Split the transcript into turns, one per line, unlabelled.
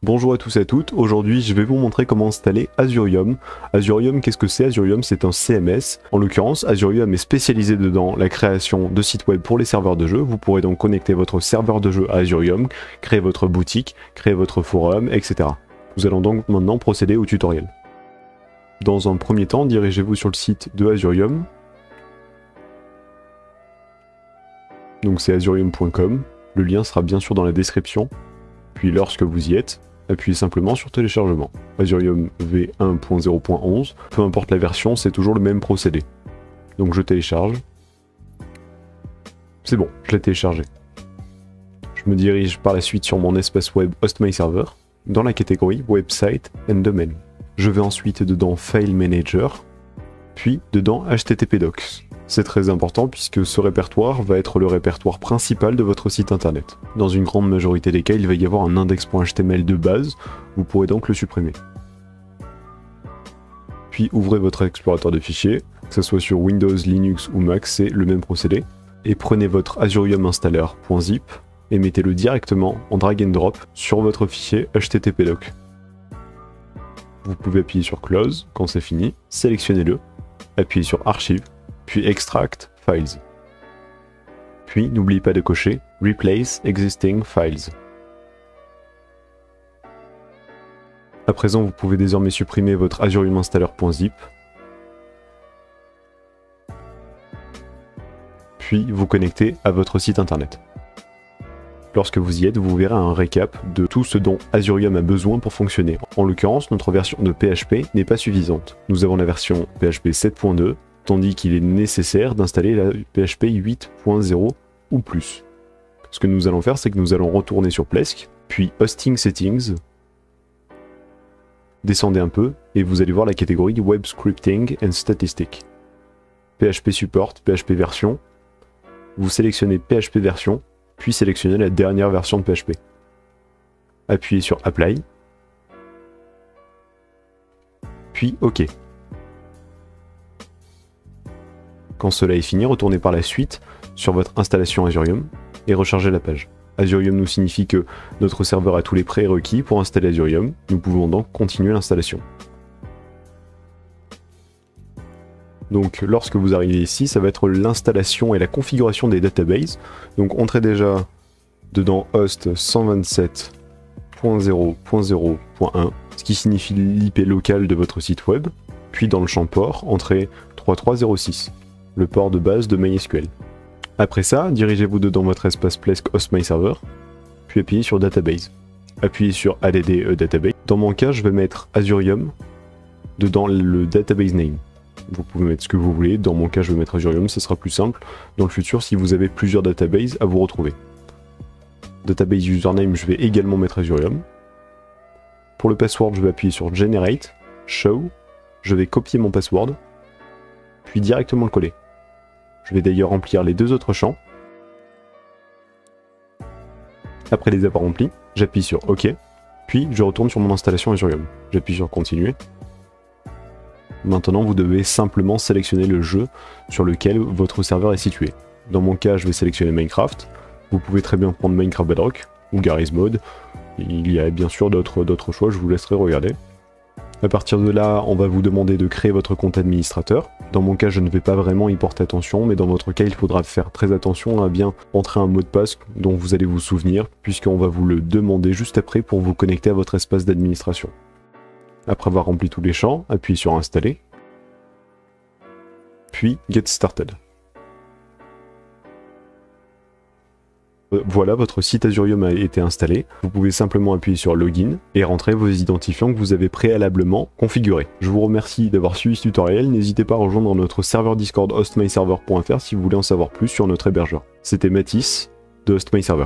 Bonjour à tous et à toutes, aujourd'hui je vais vous montrer comment installer Azurium. Azurium, qu'est-ce que c'est? Azurium, c'est un CMS. En l'occurrence, Azurium est spécialisé dedans la création de sites web pour les serveurs de jeu. Vous pourrez donc connecter votre serveur de jeu à Azurium, créer votre boutique, créer votre forum, etc. Nous allons donc maintenant procéder au tutoriel. Dans un premier temps, dirigez-vous sur le site de Azurium. Donc c'est azurium.com, le lien sera bien sûr dans la description. Puis lorsque vous y êtes, appuyez simplement sur téléchargement. Azurium v1.0.11, peu importe la version, c'est toujours le même procédé. Donc je télécharge. C'est bon, je l'ai téléchargé. Je me dirige par la suite sur mon espace web HostMyServer, dans la catégorie Website and Domain. Je vais ensuite dedans File Manager, puis dedans HTTP Docs. C'est très important puisque ce répertoire va être le répertoire principal de votre site internet. Dans une grande majorité des cas, il va y avoir un index.html de base, vous pourrez donc le supprimer. Puis ouvrez votre explorateur de fichiers, que ce soit sur Windows, Linux ou Mac, c'est le même procédé. Et prenez votre Azurium installer.zip et mettez-le directement en drag and drop sur votre fichier HTTPdoc. Vous pouvez appuyer sur Close quand c'est fini, sélectionnez-le, appuyez sur Archive, puis Extract Files. Puis n'oubliez pas de cocher Replace Existing Files. À présent, vous pouvez désormais supprimer votre Azurium installer.zip. Puis vous connecter à votre site internet. Lorsque vous y êtes, vous verrez un récap de tout ce dont Azurium a besoin pour fonctionner. En l'occurrence, notre version de PHP n'est pas suffisante. Nous avons la version PHP 7.2, tandis qu'il est nécessaire d'installer la PHP 8.0 ou plus. Ce que nous allons faire, c'est que nous allons retourner sur Plesk, puis Hosting Settings, descendez un peu, et vous allez voir la catégorie Web Scripting and Statistics. PHP Support, PHP version, vous sélectionnez PHP version, puis sélectionnez la dernière version de PHP. Appuyez sur Apply, puis OK. Quand cela est fini, retournez par la suite sur votre installation Azurium et rechargez la page. Azurium nous signifie que notre serveur a tous les prérequis pour installer Azurium. Nous pouvons donc continuer l'installation. Donc lorsque vous arrivez ici, ça va être l'installation et la configuration des databases. Donc entrez déjà dedans host 127.0.0.1, ce qui signifie l'IP local de votre site web. Puis dans le champ port, entrez 3306. Le port de base de MySQL. Après ça, dirigez-vous dedans votre espace Plesk HostMyServer, puis appuyez sur Database. Appuyez sur add database. Dans mon cas, je vais mettre Azurium dedans le database name. Vous pouvez mettre ce que vous voulez, dans mon cas je vais mettre Azurium, ce sera plus simple dans le futur si vous avez plusieurs databases à vous retrouver. Database username, je vais également mettre Azurium. Pour le password, je vais appuyer sur Generate, Show, je vais copier mon password, puis directement le coller. Je vais d'ailleurs remplir les deux autres champs. Après les avoir remplis, j'appuie sur OK, puis je retourne sur mon installation Azurium. J'appuie sur Continuer. Maintenant, vous devez simplement sélectionner le jeu sur lequel votre serveur est situé. Dans mon cas, je vais sélectionner Minecraft. Vous pouvez très bien prendre Minecraft Bedrock ou Garry's Mod. Il y a bien sûr d'autres choix, je vous laisserai regarder. À partir de là, on va vous demander de créer votre compte administrateur. Dans mon cas, je ne vais pas vraiment y porter attention, mais dans votre cas, il faudra faire très attention à bien entrer un mot de passe dont vous allez vous souvenir, puisqu'on va vous le demander juste après pour vous connecter à votre espace d'administration. Après avoir rempli tous les champs, appuyez sur Installer, puis Get Started. Voilà, votre site Azurium a été installé. Vous pouvez simplement appuyer sur Login et rentrer vos identifiants que vous avez préalablement configurés. Je vous remercie d'avoir suivi ce tutoriel. N'hésitez pas à rejoindre notre serveur Discord hostmyserver.fr si vous voulez en savoir plus sur notre hébergeur. C'était Mathis de HostMyServer.